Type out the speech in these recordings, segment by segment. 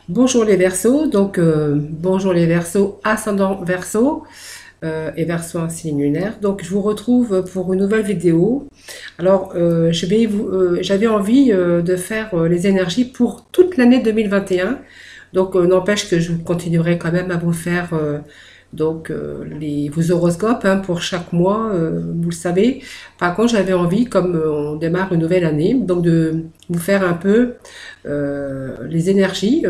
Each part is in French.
Bonjour les Verseaux, bonjour les Verseaux, ascendant Verseau et Verseau en signe lunaire. Donc je vous retrouve pour une nouvelle vidéo. Alors j'avais envie de faire les énergies pour toute l'année 2021. Donc n'empêche que je continuerai quand même à vous faire vos horoscopes hein, pour chaque mois, vous le savez. Par contre j'avais envie, comme on démarre une nouvelle année, donc de vous faire un peu les énergies,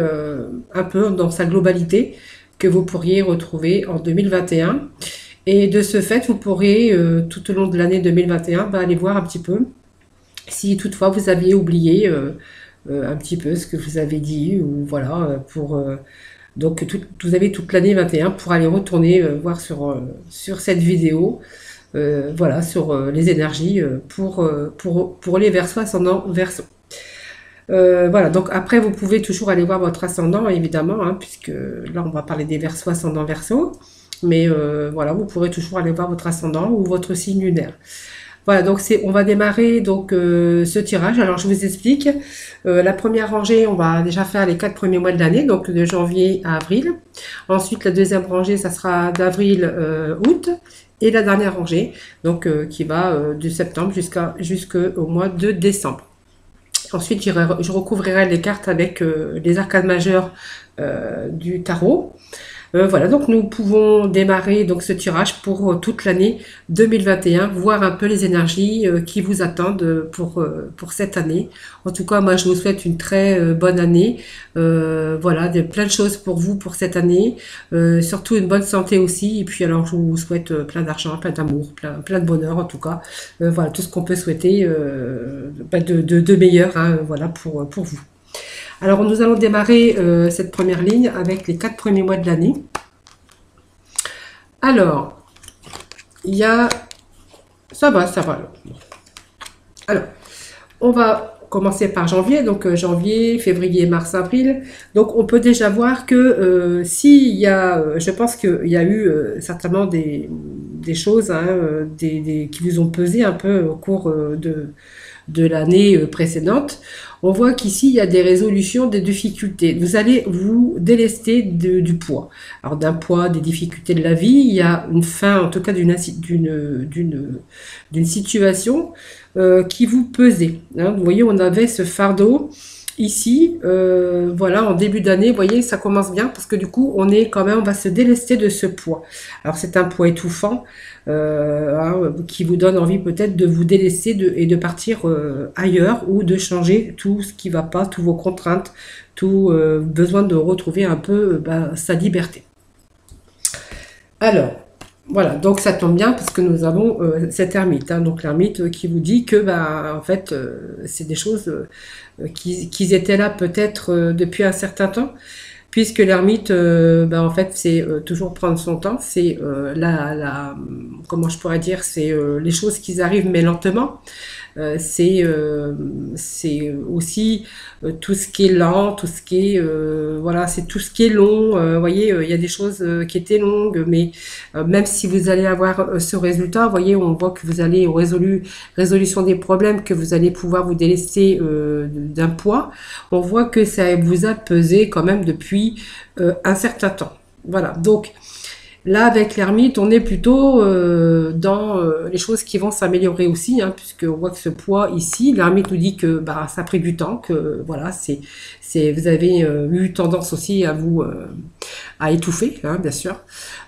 un peu dans sa globalité, que vous pourriez retrouver en 2021. Et de ce fait, vous pourrez, tout au long de l'année 2021, aller voir un petit peu si toutefois vous aviez oublié un petit peu ce que vous avez dit, ou voilà, vous avez toute l'année 21 pour aller retourner voir sur cette vidéo, voilà, sur les énergies pour les Verseaux ascendant Verseau. Voilà, donc après vous pouvez toujours aller voir votre ascendant évidemment, hein, puisque là on va parler des Verseaux ascendant Verseau, mais voilà, vous pourrez toujours aller voir votre ascendant ou votre signe lunaire. Voilà, donc on va démarrer ce tirage. Alors je vous explique. La première rangée, on va déjà faire les 4 premiers mois de l'année, donc de janvier à avril. Ensuite, la deuxième rangée, ça sera d'avril août. Et la dernière rangée, donc qui va de septembre jusqu'au mois de décembre. Ensuite, je recouvrirai les cartes avec les arcades majeures du tarot. Voilà, donc nous pouvons démarrer donc ce tirage pour toute l'année 2021, voir un peu les énergies qui vous attendent pour cette année. En tout cas, moi je vous souhaite une très bonne année. Voilà, plein de choses pour vous pour cette année. Surtout une bonne santé aussi. Et puis alors je vous souhaite plein d'argent, plein d'amour, plein de bonheur en tout cas. Voilà, tout ce qu'on peut souhaiter de meilleur hein, voilà, pour vous. Alors nous allons démarrer cette première ligne avec les 4 premiers mois de l'année. Alors, il y a... Ça va. Alors, on va commencer par janvier, donc janvier, février, mars, avril. Donc on peut déjà voir que s'il y a, je pense qu'il y a eu certainement des choses hein, qui vous ont pesé un peu au cours de l'année précédente. On voit qu'ici, il y a des résolutions des difficultés. Vous allez vous délester du poids. Alors d'un poids, des difficultés de la vie, il y a une fin, en tout cas d'une situation qui vous pesait. Hein. Vous voyez, on avait ce fardeau ici, voilà, en début d'année, vous voyez, ça commence bien parce que du coup, on va se délester de ce poids. Alors c'est un poids étouffant hein, qui vous donne envie peut-être de vous délaisser et de partir ailleurs ou de changer tout ce qui va pas, toutes vos contraintes, tout besoin de retrouver un peu sa liberté. Alors, voilà, donc ça tombe bien parce que nous avons cet ermite, hein, donc l'ermite qui vous dit que en fait c'est des choses qui étaient là peut-être depuis un certain temps, puisque l'ermite en fait c'est toujours prendre son temps, c'est comment je pourrais dire, c'est les choses qui arrivent mais lentement. C'est aussi tout ce qui est lent, tout ce qui est voilà, c'est tout ce qui est long. Vous voyez, il y a des choses qui étaient longues, mais même si vous allez avoir ce résultat, vous voyez, on voit que vous allez aux résolution des problèmes, que vous allez pouvoir vous délaisser d'un poids. On voit que ça vous a pesé quand même depuis un certain temps. Voilà, donc là, avec l'ermite, on est plutôt dans les choses qui vont s'améliorer aussi, hein, puisqu'on voit que ce poids ici, l'ermite nous dit que ça a pris du temps, que voilà, vous avez eu tendance aussi à étouffer, hein, bien sûr,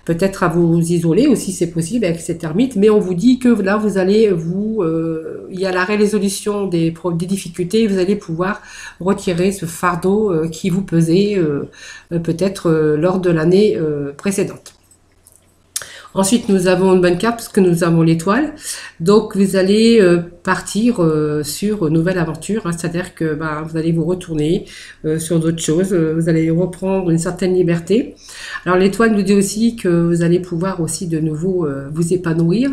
peut-être à vous isoler aussi, c'est possible avec cet ermite, mais on vous dit que là, vous allez il y a la résolution des difficultés, vous allez pouvoir retirer ce fardeau qui vous pesait peut-être lors de l'année précédente. Ensuite, nous avons une bonne carte parce que nous avons l'étoile. Donc, vous allez partir sur une nouvelle aventure. Hein, c'est-à-dire que vous allez vous retourner sur d'autres choses. Vous allez reprendre une certaine liberté. Alors, l'étoile nous dit aussi que vous allez pouvoir aussi de nouveau vous épanouir.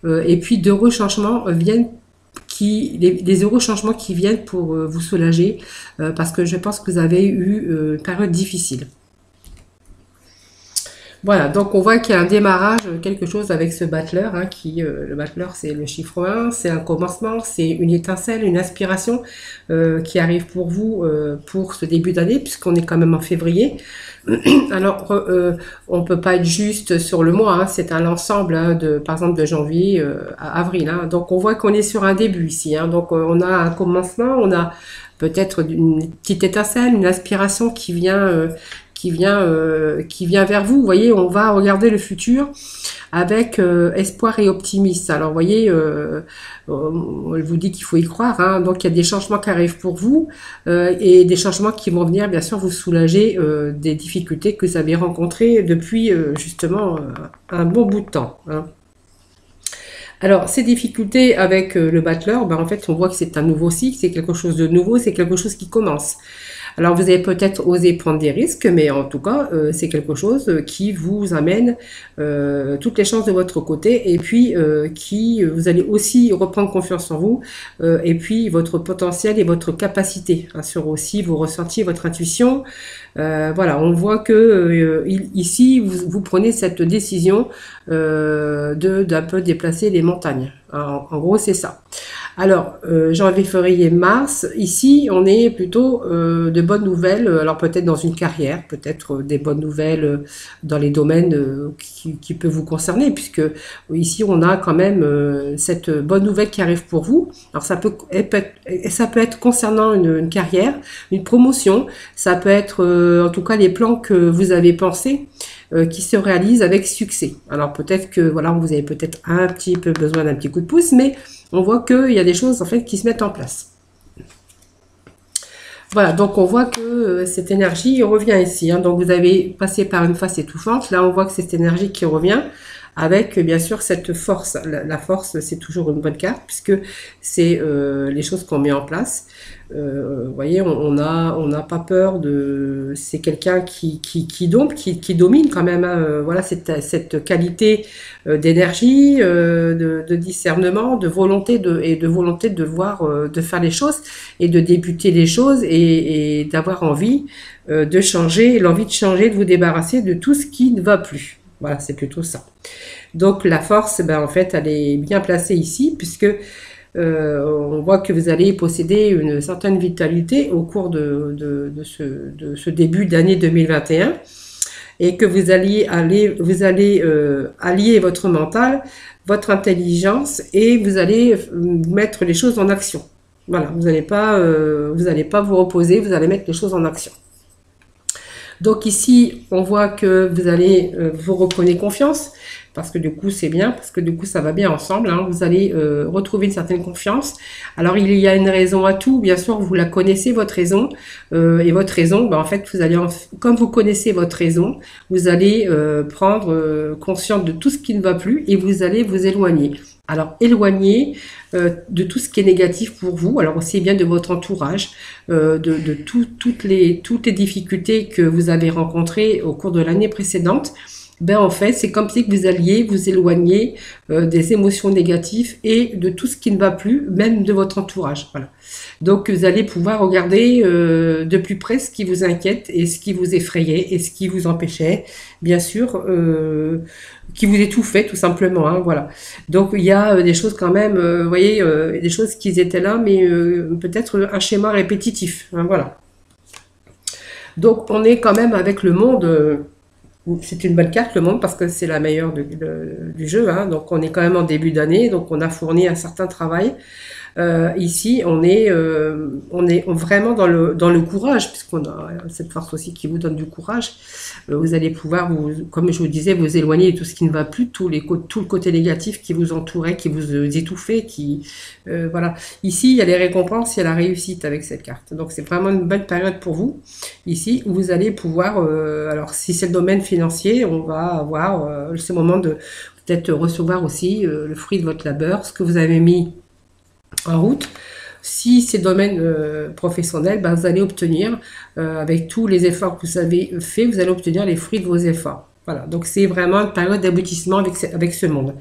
Et puis, d'heureux changements viennent les heureux changements qui viennent pour vous soulager parce que je pense que vous avez eu une période difficile. Voilà, donc on voit qu'il y a un démarrage, quelque chose avec ce battleur, hein, le battleur c'est le chiffre 1, c'est un commencement, c'est une étincelle, une inspiration qui arrive pour vous pour ce début d'année, puisqu'on est quand même en février. Alors, on peut pas être juste sur le mois, hein, c'est un ensemble hein, par exemple, de janvier à avril. Hein. Donc, on voit qu'on est sur un début ici. Hein. Donc, on a un commencement, on a peut-être une petite étincelle, une inspiration qui vient vers vous. Vous voyez, on va regarder le futur avec espoir et optimisme. Alors, vous voyez, on vous dit qu'il faut y croire. Hein. Donc, il y a des changements qui arrivent pour vous et des changements qui vont venir, bien sûr, vous soulager des difficultés que vous avez rencontrées depuis, justement, un bon bout de temps. Hein. Alors, ces difficultés avec le battleur, ben, en fait, on voit que c'est un nouveau cycle, c'est quelque chose de nouveau, c'est quelque chose qui commence. Alors, vous avez peut-être osé prendre des risques, mais en tout cas, c'est quelque chose qui vous amène toutes les chances de votre côté et puis vous allez aussi reprendre confiance en vous et puis votre potentiel et votre capacité hein, sur aussi vos ressentis, votre intuition. Voilà, on voit que ici, vous prenez cette décision d'un peu déplacer les montagnes. En gros, c'est ça. Alors, janvier, février, mars, ici, on est plutôt de bonnes nouvelles, alors peut-être dans une carrière, peut-être des bonnes nouvelles dans les domaines qui peuvent vous concerner, puisque ici, on a quand même cette bonne nouvelle qui arrive pour vous. Alors, ça peut être concernant une carrière, une promotion, ça peut être en tout cas les plans que vous avez pensés qui se réalisent avec succès. Alors peut-être que voilà, vous avez peut-être un petit peu besoin d'un petit coup de pouce, mais on voit qu'il y a des choses en fait qui se mettent en place. Voilà, donc on voit que cette énergie revient ici. Hein. Donc vous avez passé par une phase étouffante. Là, on voit que c'est cette énergie qui revient avec bien sûr cette force. La force, c'est toujours une bonne carte puisque c'est les choses qu'on met en place. Vous voyez, on n'a pas peur de. C'est quelqu'un qui domine quand même. Hein, voilà, cette qualité d'énergie, de discernement, de volonté de voir, de faire les choses et de débuter les choses et d'avoir envie de changer, l'envie de changer, de vous débarrasser de tout ce qui ne va plus. Voilà, c'est plutôt ça. Donc la force, ben, en fait, elle est bien placée ici, puisque on voit que vous allez posséder une certaine vitalité au cours de ce début d'année 2021 et que vous allez allier votre mental, votre intelligence et vous allez mettre les choses en action. Voilà, vous n'allez pas vous reposer, vous allez mettre les choses en action. Donc ici, on voit que vous allez vous reprenez confiance, parce que du coup c'est bien, parce que du coup ça va bien ensemble, hein, vous allez retrouver une certaine confiance. Alors il y a une raison à tout, bien sûr, vous la connaissez, votre raison, et votre raison, ben, en fait, vous allez, comme vous connaissez votre raison, vous allez prendre conscience de tout ce qui ne va plus, et vous allez vous éloigner. Alors, éloigner de tout ce qui est négatif pour vous, alors aussi bien de votre entourage, toutes les difficultés que vous avez rencontrées au cours de l'année précédente. Ben en fait, c'est comme si vous alliez vous éloigner des émotions négatives et de tout ce qui ne va plus, même de votre entourage. Voilà. Donc, vous allez pouvoir regarder de plus près ce qui vous inquiète et ce qui vous effrayait et ce qui vous empêchait, bien sûr, qui vous étouffait tout simplement. Hein, voilà. Donc, il y a des choses quand même, vous voyez, des choses qui étaient là, mais peut-être un schéma répétitif. Hein, voilà. Donc, on est quand même avec le monde. C'est une bonne carte, le monde, parce que c'est la meilleure du jeu. Hein. Donc, on est quand même en début d'année, donc on a fourni un certain travail. Ici, on est vraiment dans le courage, puisqu'on a cette force aussi qui vous donne du courage. Vous allez pouvoir, comme je vous disais, vous éloigner de tout ce qui ne va plus, tout le côté négatif qui vous entourait, qui vous étouffait, voilà. Ici, il y a les récompenses, il y a la réussite avec cette carte. Donc, c'est vraiment une bonne période pour vous. Ici, où vous allez pouvoir, alors si c'est le domaine financier, on va avoir ce moment de peut-être recevoir aussi le fruit de votre labeur, ce que vous avez mis en route. Si c'est domaine professionnel, ben, vous allez obtenir, avec tous les efforts que vous avez fait, vous allez obtenir les fruits de vos efforts. Voilà, donc c'est vraiment une période d'aboutissement avec ce monde.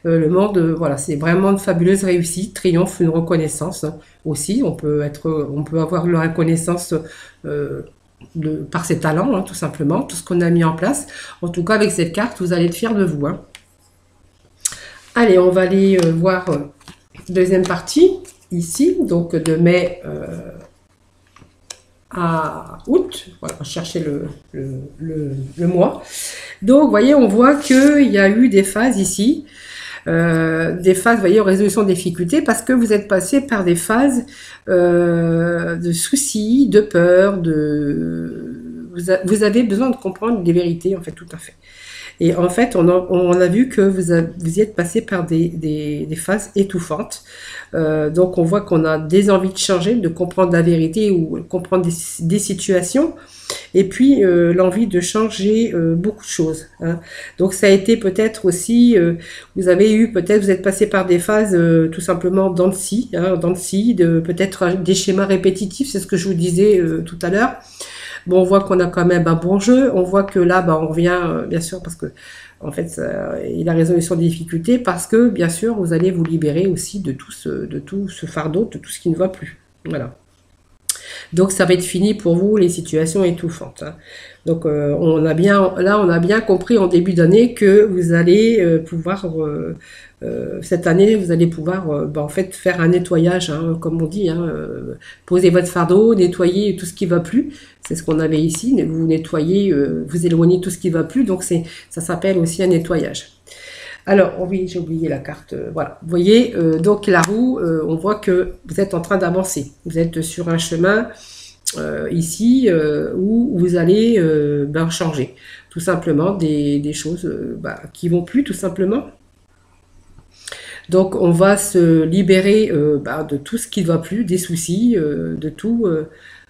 Le monde, voilà, c'est vraiment une fabuleuse réussite, triomphe, une reconnaissance hein, aussi. On peut avoir la reconnaissance par ses talents, hein, tout simplement, tout ce qu'on a mis en place. En tout cas, avec cette carte, vous allez être fiers de vous. Hein. Allez, on va aller voir deuxième partie, ici, donc de mai à août. Voilà, on va chercher le mois. Donc, vous voyez, on voit qu'il y a eu des phases ici. Des phases, vous voyez, en résolution de difficultés, parce que vous êtes passé par des phases de soucis, de peur, vous avez besoin de comprendre des vérités, en fait, tout à fait. Et en fait, on a vu que vous y êtes passé par des phases étouffantes. Donc, on voit qu'on a des envies de changer, de comprendre la vérité ou comprendre des situations. Et puis, l'envie de changer beaucoup de choses. Hein. Donc, ça a été peut-être aussi, vous êtes passé par des phases tout simplement dents de scie, peut-être des schémas répétitifs, c'est ce que je vous disais tout à l'heure. Bon, on voit qu'on a quand même un bon jeu. On voit que là, on revient, bien sûr, parce que, en fait, il a résolution des difficultés, parce que, bien sûr, vous allez vous libérer aussi de tout ce fardeau, de tout ce qui ne va plus. Voilà. Donc, ça va être fini pour vous, les situations étouffantes. Hein. Donc, on a bien compris en début d'année que vous allez pouvoir... cette année, vous allez pouvoir en fait faire un nettoyage, hein, comme on dit, hein, poser votre fardeau, nettoyer tout ce qui va plus. C'est ce qu'on avait ici. Vous nettoyez, vous éloignez tout ce qui va plus. Donc ça s'appelle aussi un nettoyage. Alors oui, j'ai oublié la carte. Voilà, vous voyez, donc la roue, on voit que vous êtes en train d'avancer. Vous êtes sur un chemin ici où vous allez changer, tout simplement des choses qui vont plus, tout simplement. Donc on va se libérer de tout ce qui ne va plus, des soucis, de tout.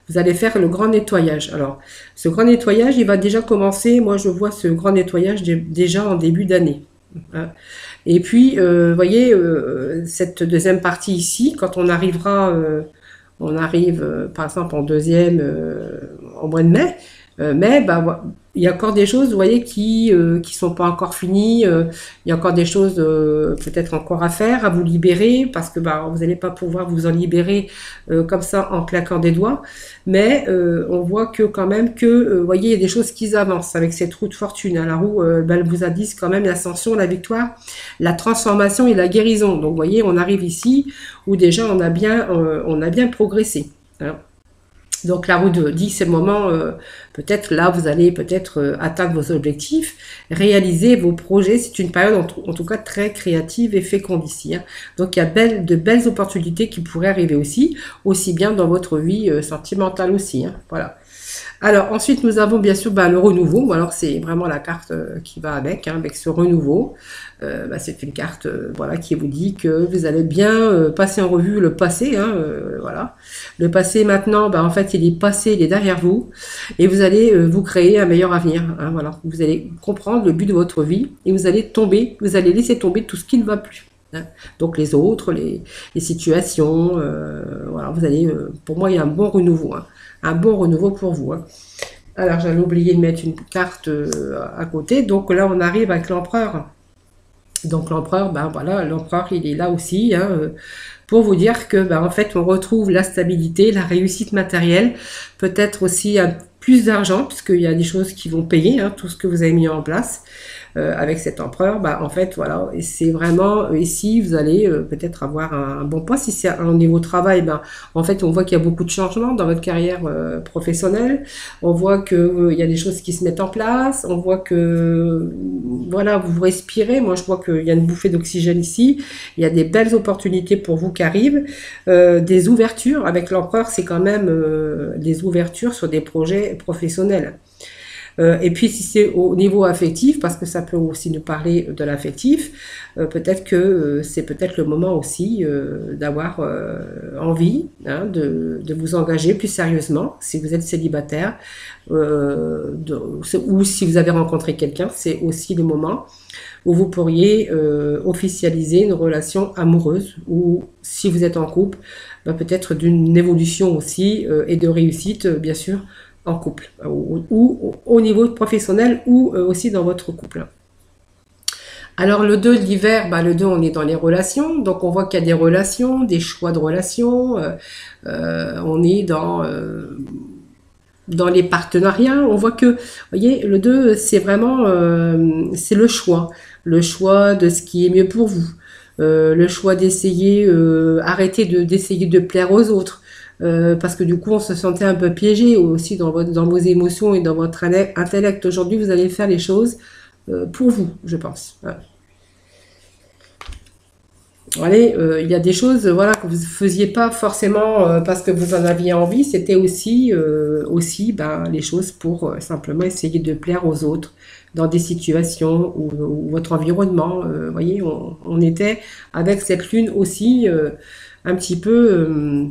Vous allez faire le grand nettoyage. Alors, ce grand nettoyage, il va déjà commencer. Moi, je vois ce grand nettoyage déjà en début d'année. Hein. Et puis, voyez, cette deuxième partie ici, quand on arrivera, on arrive par exemple en deuxième, en mois de mai, il y a encore des choses, vous voyez, qui sont pas encore finies. Il y a encore des choses peut-être encore à faire, à vous libérer, parce que vous n'allez pas pouvoir vous en libérer comme ça en claquant des doigts. Mais on voit que quand même vous voyez, il y a des choses qui avancent avec cette roue de fortune. Hein. La roue, elle vous a dit quand même l'ascension, la victoire, la transformation et la guérison. Donc, vous voyez, on arrive ici où déjà on a bien progressé. Hein. Donc la roue dit c'est le moment, peut-être là vous allez peut-être atteindre vos objectifs, réaliser vos projets. C'est une période en tout cas très créative et féconde ici. Hein. Donc il y a de belles opportunités qui pourraient arriver aussi bien dans votre vie sentimentale aussi. Hein. Voilà. Alors ensuite nous avons bien sûr le renouveau. Alors c'est vraiment la carte qui va avec ce renouveau. C'est une carte qui vous dit que vous allez bien passer en revue le passé. Voilà. Le passé maintenant, en fait il est passé, il est derrière vous et vous allez vous créer un meilleur avenir. Hein, voilà. Vous allez comprendre le but de votre vie et vous allez laisser tomber tout ce qui ne va plus. Hein. Donc les autres, les situations, voilà, vous allez, pour moi il y a un bon renouveau. Hein. Un bon renouveau pour vous. Hein. Alors, j'avais oublié de mettre une carte à côté. Donc là, on arrive avec l'empereur. Donc l'empereur, l'empereur, il est là aussi pour vous dire que, en fait, on retrouve la stabilité, la réussite matérielle, peut-être aussi plus d'argent, puisqu'il y a des choses qui vont payer, tout ce que vous avez mis en place. Avec cet empereur, en fait, voilà, et c'est vraiment, ici, vous allez peut-être avoir un bon poste. Si c'est au niveau travail, en fait, on voit qu'il y a beaucoup de changements dans votre carrière professionnelle. On voit qu'il y a des choses qui se mettent en place. On voit que, voilà, vous respirez. Moi, je vois qu'il y a une bouffée d'oxygène ici. Il y a des belles opportunités pour vous qui arrivent. Des ouvertures. Avec l'empereur, c'est quand même des ouvertures sur des projets professionnels. Et puis si c'est au niveau affectif, parce que ça peut aussi nous parler de l'affectif, peut-être que c'est peut-être le moment aussi d'avoir envie de vous engager plus sérieusement si vous êtes célibataire ou si vous avez rencontré quelqu'un, c'est aussi le moment où vous pourriez officialiser une relation amoureuse ou si vous êtes en couple, peut-être d'une évolution aussi et de réussite bien sûr en couple, ou au niveau professionnel, ou aussi dans votre couple. Alors le 2, l'hiver, le 2, on est dans les relations, donc on voit qu'il y a des relations, des choix de relations, on est dans dans les partenariats, on voit que, vous voyez, le 2 c'est vraiment, c'est le choix de ce qui est mieux pour vous. Le choix d'essayer, arrêter d'essayer de plaire aux autres. Parce que du coup, on se sentait un peu piégé aussi dans vos émotions et dans votre intellect. Aujourd'hui, vous allez faire les choses pour vous, je pense. Voilà. Allez, il y a des choses, voilà, que vous ne faisiez pas forcément parce que vous en aviez envie. C'était aussi, ben, les choses pour simplement essayer de plaire aux autres dans des situations où votre environnement, vous voyez, on était avec cette lune aussi un petit peu,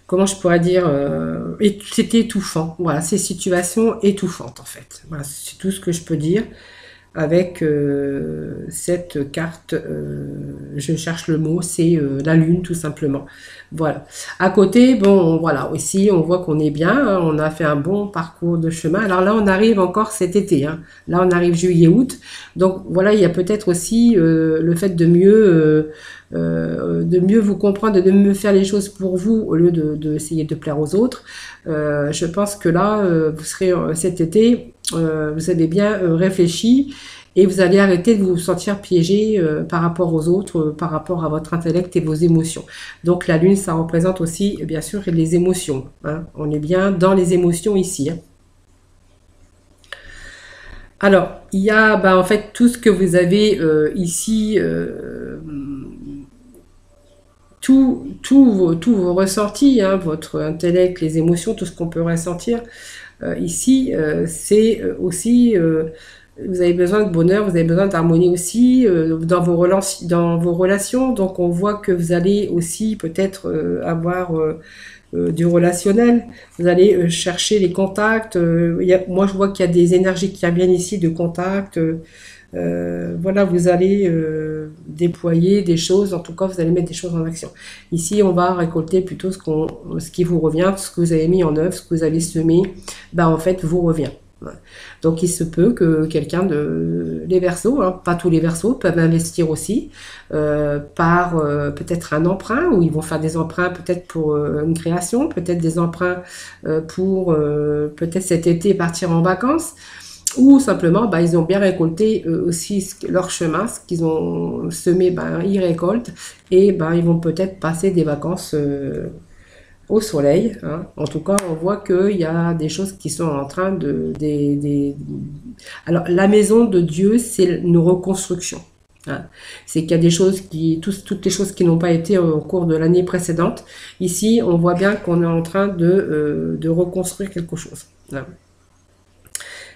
comment je pourrais dire, c'était étouffant. Voilà, ces situations étouffantes en fait. Voilà, c'est tout ce que je peux dire avec cette carte, je cherche le mot, c'est la lune tout simplement. Voilà. À côté, bon, voilà, ici on voit qu'on est bien, hein, on a fait un bon parcours de chemin. Alors là, on arrive encore cet été, hein. Là, on arrive juillet-août. Donc voilà, il y a peut-être aussi le fait de mieux vous comprendre, de mieux faire les choses pour vous au lieu de essayer de plaire aux autres. Je pense que là, vous serez cet été, vous avez bien réfléchi et vous allez arrêter de vous sentir piégé par rapport aux autres, par rapport à votre intellect et vos émotions. Donc la lune, ça représente aussi, bien sûr, les émotions, hein. On est bien dans les émotions ici, hein. Alors, il y a bah, en fait tout ce que vous avez ici, tous vos ressentis, hein, votre intellect, les émotions, tout ce qu'on peut ressentir ici, c'est aussi, vous avez besoin de bonheur, vous avez besoin d'harmonie aussi dans vos relations. Donc on voit que vous allez aussi peut-être avoir du relationnel, vous allez chercher les contacts. Moi je vois qu'il y a des énergies qui reviennent ici de contacts. Voilà, vous allez déployer des choses, en tout cas vous allez mettre des choses en action. Ici on va récolter plutôt ce qui vous revient, ce que vous avez mis en œuvre, ce que vous avez semé, bah en fait vous revient. Ouais. Donc il se peut que quelqu'un les Verseaux, hein, pas tous les Verseaux, peuvent investir aussi par peut-être un emprunt, où ils vont faire des emprunts peut-être pour une création, peut-être des emprunts pour peut-être cet été partir en vacances, ou simplement bah, ils ont bien récolté aussi leur chemin, ce qu'ils ont semé, bah, ils récoltent, et bah, ils vont peut-être passer des vacances au soleil, hein. En tout cas, on voit qu'il y a des choses qui sont en train Alors, la maison de Dieu, c'est une reconstruction, hein. C'est qu'il y a des choses toutes les choses qui n'ont pas été au cours de l'année précédente. Ici, on voit bien qu'on est en train de reconstruire quelque chose, hein.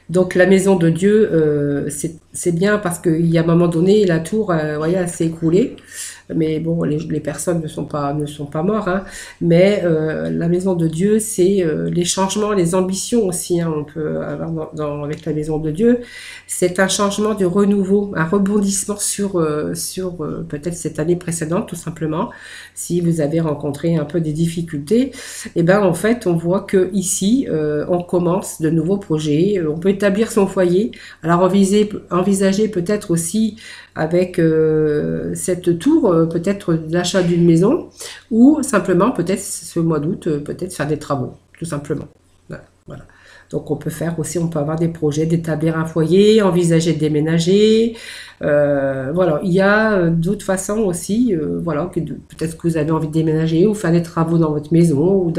Donc la maison de Dieu, c'est bien parce qu'il y a un moment donné, la tour, voyez, elle s'est écroulée. Mais bon, les personnes ne sont pas mortes, hein. Mais la maison de Dieu, c'est les changements, les ambitions aussi, hein, on peut avoir avec la maison de Dieu. C'est un changement de renouveau, un rebondissement sur peut-être cette année précédente, tout simplement. Si vous avez rencontré un peu des difficultés, et ben en fait, on voit que ici, on commence de nouveaux projets. On peut établir son foyer. Alors envisager peut-être aussi avec cette tour, peut-être l'achat d'une maison, ou simplement peut-être ce mois d'août, peut-être faire des travaux, tout simplement. Voilà. Donc on peut avoir des projets d'établir un foyer, envisager de déménager. Voilà, il y a d'autres façons aussi, voilà, peut-être que vous avez envie de déménager ou faire des travaux dans votre maison ou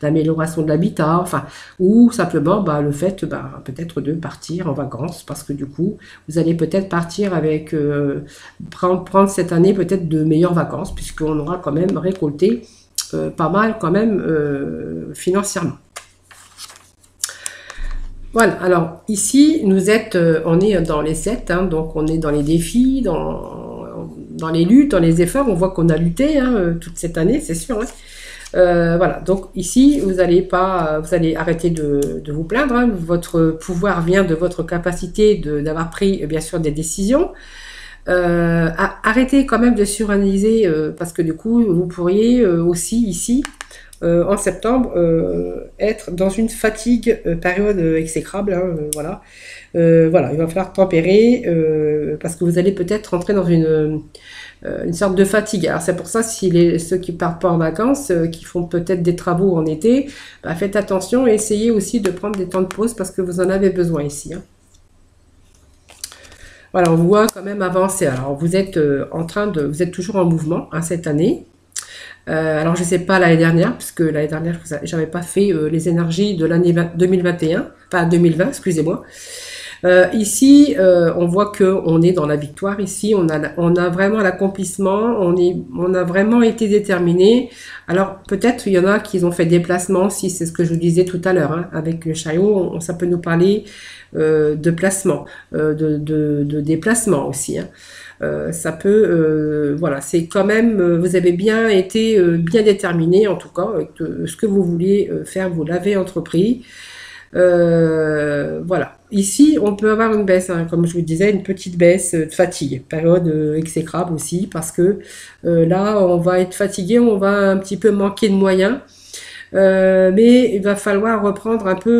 d'amélioration de l'habitat, enfin, ou simplement bah, le fait bah, peut-être de partir en vacances parce que du coup, vous allez peut-être partir avec prendre cette année peut-être de meilleures vacances puisqu'on aura quand même récolté pas mal quand même financièrement. Voilà, alors ici, on est dans les 7, hein, donc on est dans les défis, dans les luttes, dans les efforts. On voit qu'on a lutté hein, toute cette année, c'est sûr, hein. Voilà, donc ici, vous allez arrêter de vous plaindre, hein. Votre pouvoir vient de votre capacité d'avoir pris, bien sûr, des décisions. Arrêtez quand même de suranalyser, parce que du coup, vous pourriez aussi ici en septembre, être dans une fatigue, période exécrable, hein, voilà. Voilà, il va falloir tempérer parce que vous allez peut-être rentrer dans une sorte de fatigue. Alors c'est pour ça, si ceux qui partent pas en vacances, qui font peut-être des travaux en été, bah, faites attention et essayez aussi de prendre des temps de pause parce que vous en avez besoin ici, hein. Voilà, on voit quand même avancer. Alors vous êtes vous êtes toujours en mouvement, hein, cette année. Alors je sais pas l'année dernière, puisque l'année dernière j'avais pas fait les énergies de l'année 2021, enfin 2020, excusez-moi. Ici, on voit que on est dans la victoire. Ici, on a vraiment l'accomplissement. On a vraiment été déterminé. Alors peut-être il y en a qui ont fait déplacement. Si c'est ce que je vous disais tout à l'heure, hein, avec le chariot, ça peut nous parler de placement, de déplacement aussi, hein. Ça peut, voilà, c'est quand même, vous avez bien été bien déterminé en tout cas, ce que vous vouliez faire, vous l'avez entrepris. Voilà. Ici, on peut avoir une baisse, hein, comme je vous disais, une petite baisse de fatigue, période exécrable aussi, parce que là, on va être fatigué, on va un petit peu manquer de moyens, mais il va falloir reprendre un peu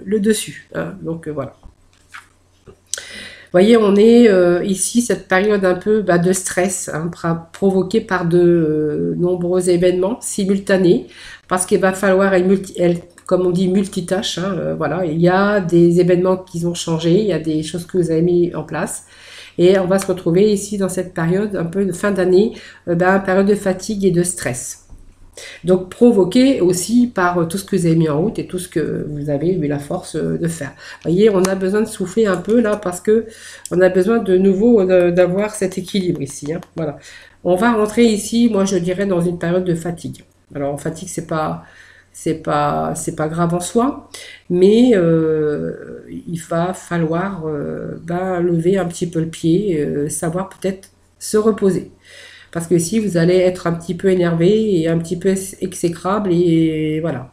le dessus, hein. Donc voilà. Vous voyez, on est ici, cette période un peu bah, de stress, hein, provoquée par de nombreux événements simultanés, parce qu'il va falloir, comme on dit, multitâche, hein, voilà, il y a des événements qui ont changé, il y a des choses que vous avez mis en place, et on va se retrouver ici dans cette période un peu de fin d'année, bah, période de fatigue et de stress. Donc provoqué aussi par tout ce que vous avez mis en route et tout ce que vous avez eu la force de faire. Vous voyez, on a besoin de souffler un peu là parce que on a besoin de nouveau d'avoir cet équilibre ici, hein. Voilà. On va rentrer ici, moi je dirais, dans une période de fatigue. Alors fatigue, c'est pas grave en soi, mais il va falloir ben, lever un petit peu le pied, savoir peut-être se reposer. Parce que si vous allez être un petit peu énervé et un petit peu exécrable et voilà.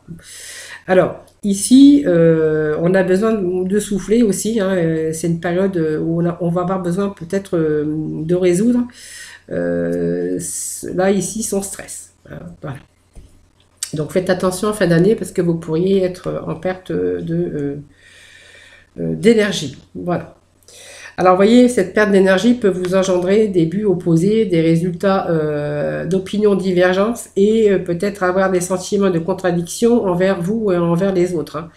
Alors ici, on a besoin de souffler aussi, hein. C'est une période où on va avoir besoin peut-être de résoudre là ici son stress. Voilà. Donc faites attention en fin d'année parce que vous pourriez être en perte d'énergie. Voilà. Alors, vous voyez, cette perte d'énergie peut vous engendrer des buts opposés, des résultats d'opinions divergentes et peut-être avoir des sentiments de contradiction envers vous et envers les autres, hein.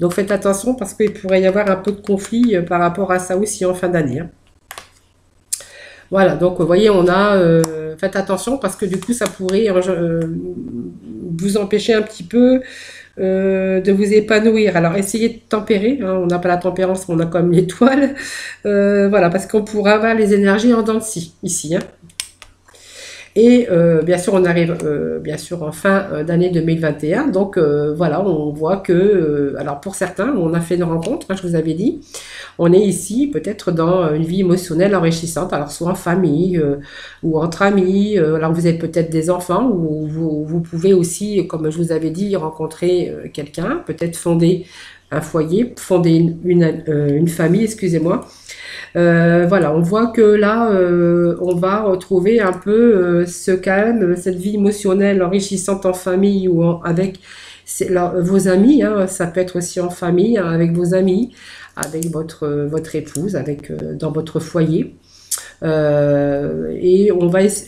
Donc, faites attention parce qu'il pourrait y avoir un peu de conflit par rapport à ça aussi en fin d'année, hein. Voilà, donc vous voyez, faites attention parce que du coup, ça pourrait vous empêcher un petit peu de vous épanouir. Alors, essayez de tempérer, hein. On n'a pas la tempérance, mais on a quand même l'étoile. Voilà, parce qu'on pourra avoir les énergies en dents de scie, ici, hein. Et bien sûr, on arrive bien sûr en fin d'année 2021. Donc voilà, on voit que, alors pour certains, on a fait une rencontre, hein, je vous avais dit, on est ici peut-être dans une vie émotionnelle enrichissante, alors soit en famille ou entre amis, alors vous êtes peut-être des enfants, ou vous pouvez aussi, comme je vous avais dit, rencontrer quelqu'un, peut-être fonder un foyer, fonder une famille, excusez-moi. Voilà, on voit que là, on va retrouver un peu ce calme, cette vie émotionnelle enrichissante en famille ou avec vos amis, hein. Ça peut être aussi en famille, hein, avec vos amis, avec votre épouse, dans votre foyer. Et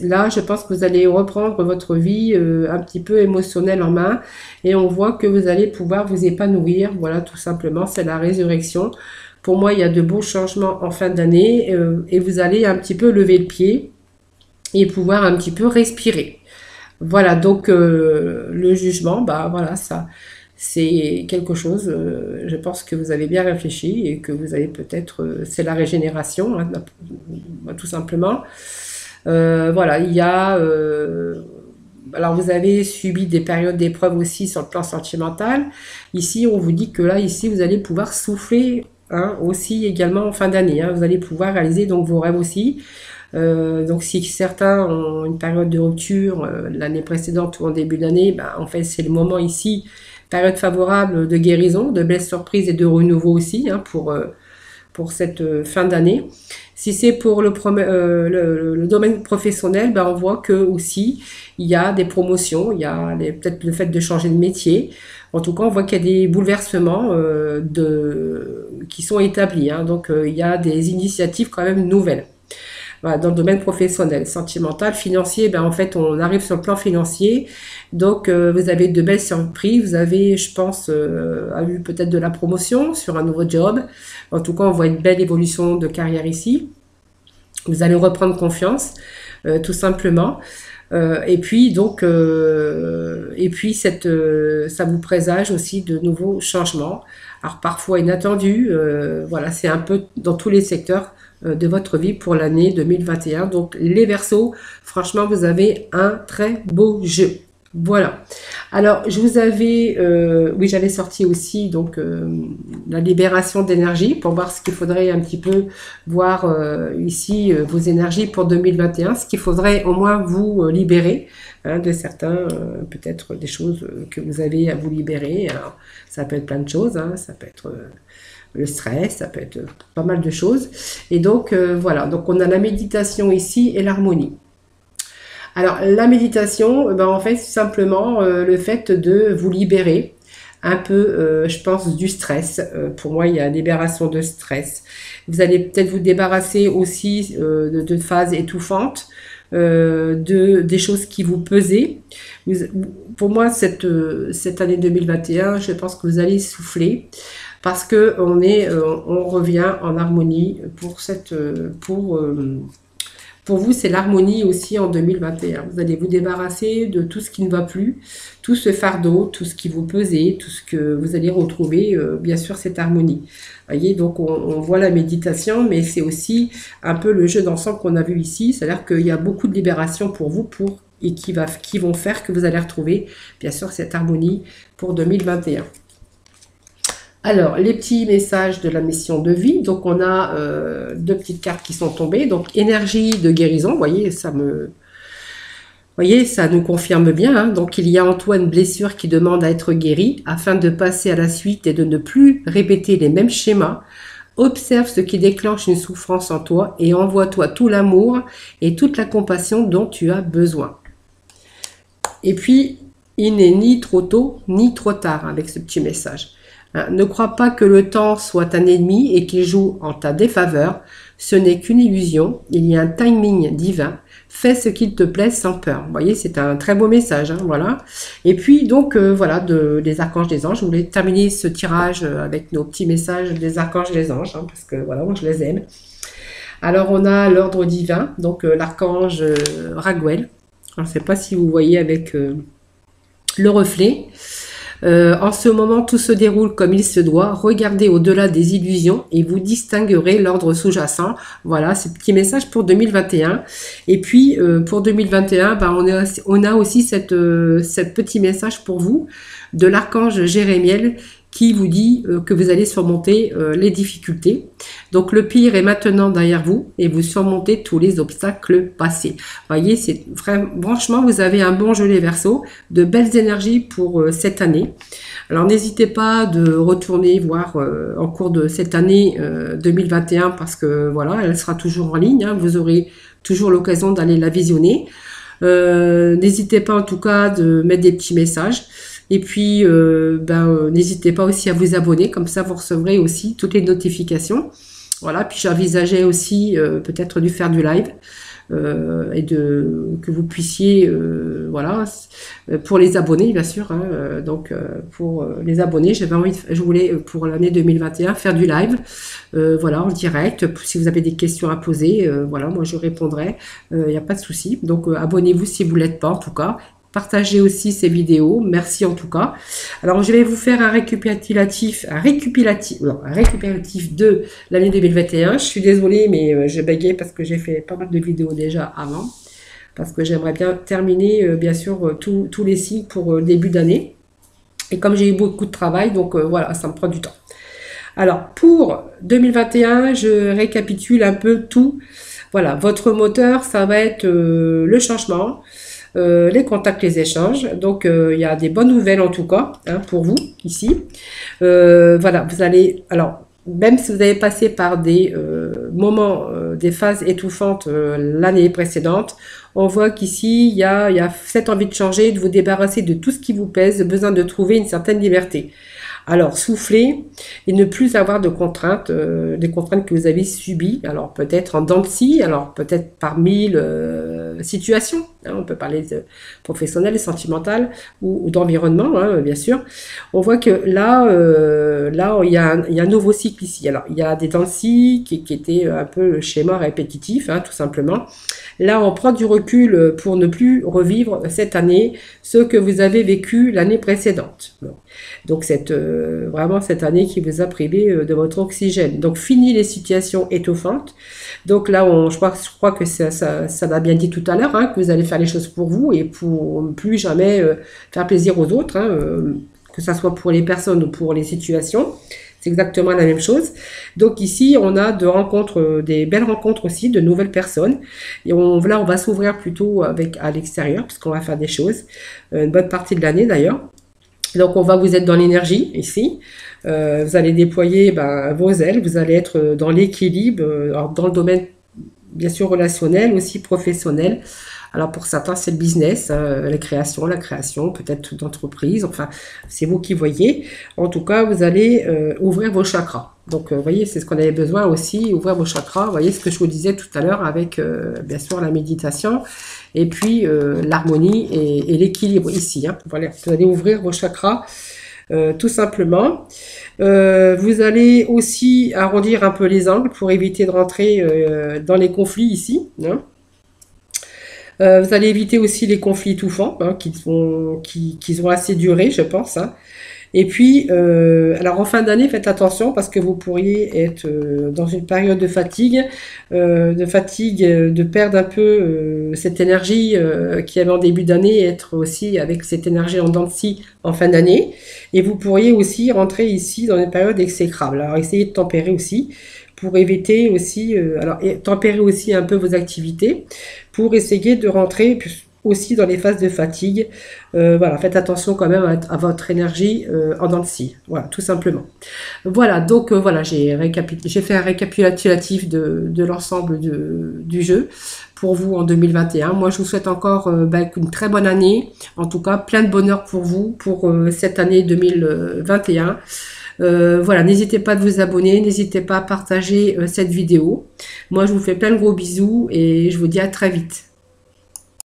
là, je pense que vous allez reprendre votre vie un petit peu émotionnelle en main et on voit que vous allez pouvoir vous épanouir. Voilà, tout simplement, c'est la résurrection. Pour moi, il y a de beaux changements en fin d'année et vous allez un petit peu lever le pied et pouvoir un petit peu respirer. Voilà, donc le jugement, bah voilà, ça, c'est quelque chose, je pense que vous avez bien réfléchi et que vous avez peut-être, c'est la régénération, hein, tout simplement. Voilà, il y a, alors vous avez subi des périodes d'épreuve aussi sur le plan sentimental. Ici, on vous dit que là, ici, vous allez pouvoir souffler, hein, aussi également en fin d'année, hein. Vous allez pouvoir réaliser donc vos rêves aussi. Donc si certains ont une période de rupture l'année précédente ou en début d'année, ben, en fait c'est le moment ici, période favorable de guérison, de belles surprises et de renouveau aussi, hein, pour cette fin d'année. Si c'est pour le domaine professionnel, ben on voit que aussi il y a des promotions, il y a peut-être le fait de changer de métier. En tout cas, on voit qu'il y a des bouleversements qui sont établis, hein. Donc, il y a des initiatives quand même nouvelles. Voilà, dans le domaine professionnel, sentimental, financier, ben en fait, on arrive sur le plan financier. Donc, vous avez de belles surprises. Vous avez, je pense, eu peut-être de la promotion sur un nouveau job. En tout cas, on voit une belle évolution de carrière ici. Vous allez reprendre confiance, tout simplement. Et puis donc, ça vous présage aussi de nouveaux changements. Alors parfois inattendus, voilà, c'est un peu dans tous les secteurs de votre vie pour l'année 2021. Donc les Verseaux, franchement, vous avez un très beau jeu. Voilà. Alors, je vous avais, oui, j'avais sorti aussi donc la libération d'énergie pour voir ce qu'il faudrait un petit peu voir ici vos énergies pour 2021, ce qu'il faudrait au moins vous libérer, hein, de certains, peut-être des choses que vous avez à vous libérer. Alors, ça peut être plein de choses, hein, ça peut être le stress, ça peut être pas mal de choses. Et donc, voilà. Donc, on a la méditation ici et l'harmonie. Alors, la méditation, ben, en fait, c'est simplement le fait de vous libérer un peu, je pense, du stress. Pour moi, il y a libération de stress. Vous allez peut-être vous débarrasser aussi de phases étouffantes, des choses qui vous pesaient. Pour moi, cette année 2021, je pense que vous allez souffler parce que on revient en harmonie pour vous, c'est l'harmonie aussi en 2021. Vous allez vous débarrasser de tout ce qui ne va plus, tout ce fardeau, tout ce qui vous pesait, tout ce que vous allez retrouver, bien sûr, cette harmonie. Vous voyez, donc on voit la méditation, mais c'est aussi un peu le jeu d'ensemble qu'on a vu ici, c'est-à-dire qu'il y a beaucoup de libération pour vous et qui vont faire que vous allez retrouver, bien sûr, cette harmonie pour 2021. Alors, les petits messages de la mission de vie. Donc, on a deux petites cartes qui sont tombées. Donc, énergie de guérison. Vous voyez, ça nous confirme bien, hein. Donc, il y a en toi une blessure qui demande à être guérie afin de passer à la suite et de ne plus répéter les mêmes schémas. Observe ce qui déclenche une souffrance en toi et envoie-toi tout l'amour et toute la compassion dont tu as besoin. Et puis, il n'est ni trop tôt ni trop tard avec ce petit message. Ne crois pas que le temps soit un ennemi et qu'il joue en ta défaveur. Ce n'est qu'une illusion. Il y a un timing divin. Fais ce qu'il te plaît sans peur. Vous voyez, c'est un très beau message, hein, voilà. Et puis, donc, voilà, des archanges, des anges. Je voulais terminer ce tirage avec nos petits messages des archanges et des anges, hein, parce que, voilà, moi, je les aime. Alors, on a l'ordre divin, donc l'archange Raguel. Je ne sais pas si vous voyez avec le reflet. En ce moment, tout se déroule comme il se doit. Regardez au-delà des illusions et vous distinguerez l'ordre sous-jacent. Voilà, ce petit message pour 2021. Et puis, pour 2021, ben, on a aussi cette petit message pour vous de l'archange Jérémiel qui vous dit que vous allez surmonter les difficultés. Donc le pire est maintenant derrière vous et vous surmontez tous les obstacles passés. Voyez, c'est franchement, vous avez un bon jeu les Verseaux, de belles énergies pour cette année. Alors n'hésitez pas de retourner voir en cours de cette année 2021 parce que voilà, elle sera toujours en ligne, hein, vous aurez toujours l'occasion d'aller la visionner. N'hésitez pas en tout cas de mettre des petits messages. Et puis, n'hésitez pas aussi à vous abonner, comme ça vous recevrez aussi toutes les notifications. Voilà, puis j'envisageais aussi peut-être de faire du live et que vous puissiez, voilà, pour les abonnés bien sûr. Hein, donc pour les abonnés, je voulais pour l'année 2021 faire du live, voilà, en direct. Si vous avez des questions à poser, voilà, moi je répondrai. Il n'y a pas de souci. Donc abonnez-vous si vous ne l'êtes pas en tout cas. Partagez aussi ces vidéos, merci en tout cas. Alors je vais vous faire un récapitulatif de l'année 2021. Je suis désolée mais je bégayais parce que j'ai fait pas mal de vidéos déjà avant. Parce que j'aimerais bien terminer bien sûr tous les signes pour le début d'année. Et comme j'ai eu beaucoup de travail, donc voilà, ça me prend du temps. Alors pour 2021, je récapitule un peu tout. Voilà, votre moteur, ça va être le changement. Les contacts, les échanges. Donc, il y a des bonnes nouvelles en tout cas hein, pour vous ici. Voilà, vous allez... Alors, même si vous avez passé par des moments, des phases étouffantes l'année précédente, on voit qu'ici, il y a cette envie de changer, de vous débarrasser de tout ce qui vous pèse, besoin de trouver une certaine liberté. Alors, souffler et ne plus avoir de contraintes, des contraintes que vous avez subies. Alors, peut-être en dents de scie, alors peut-être par mille situations. Hein, on peut parler de professionnelles, sentimentales ou d'environnement, hein, bien sûr. On voit que là, il y a un nouveau cycle ici. Alors, il y a des dents de scie qui étaient un peu le schéma répétitif, hein, tout simplement. Là, on prend du recul pour ne plus revivre cette année ce que vous avez vécu l'année précédente. Bon. Donc, vraiment cette année qui vous a privé de votre oxygène. Donc, fini les situations étouffantes. Donc là, je crois que ça l'a bien dit tout à l'heure, hein, que vous allez faire les choses pour vous et pour ne plus jamais faire plaisir aux autres, hein, que ce soit pour les personnes ou pour les situations. C'est exactement la même chose. Donc ici, on a de rencontres, des belles rencontres aussi, de nouvelles personnes. Et là, on va s'ouvrir plutôt à l'extérieur, puisqu'on va faire des choses, une bonne partie de l'année d'ailleurs. Donc on va vous être dans l'énergie ici. Vous allez déployer vos ailes, vous allez être dans l'équilibre, dans le domaine bien sûr relationnel, aussi professionnel. Alors pour certains c'est le business, la création peut-être d'entreprise, enfin c'est vous qui voyez. En tout cas vous allez ouvrir vos chakras. Donc vous voyez c'est ce qu'on avait besoin aussi, ouvrir vos chakras. Vous voyez ce que je vous disais tout à l'heure avec bien sûr la méditation et puis l'harmonie et l'équilibre ici. Hein. Voilà, vous allez ouvrir vos chakras. Tout simplement. Vous allez aussi arrondir un peu les angles pour éviter de rentrer dans les conflits ici. Hein. Vous allez éviter aussi les conflits étouffants hein, qui ont assez duré, je pense. Hein. Et puis, alors en fin d'année, faites attention parce que vous pourriez être dans une période de perdre un peu cette énergie qu'il y avait en début d'année et être aussi avec cette énergie en dents de scie en fin d'année. Et vous pourriez aussi rentrer ici dans une période exécrable. Alors essayez de tempérer aussi pour éviter aussi, tempérer aussi un peu vos activités pour essayer de rentrer aussi dans les phases de fatigue. Voilà, faites attention quand même à votre énergie en dents de scie. Voilà, tout simplement. Voilà, donc voilà, j'ai fait un récapitulatif de l'ensemble du jeu pour vous en 2021. Moi, je vous souhaite encore une très bonne année. En tout cas, plein de bonheur pour vous pour cette année 2021. Voilà, n'hésitez pas à vous abonner, n'hésitez pas à partager cette vidéo. Moi, je vous fais plein de gros bisous et je vous dis à très vite.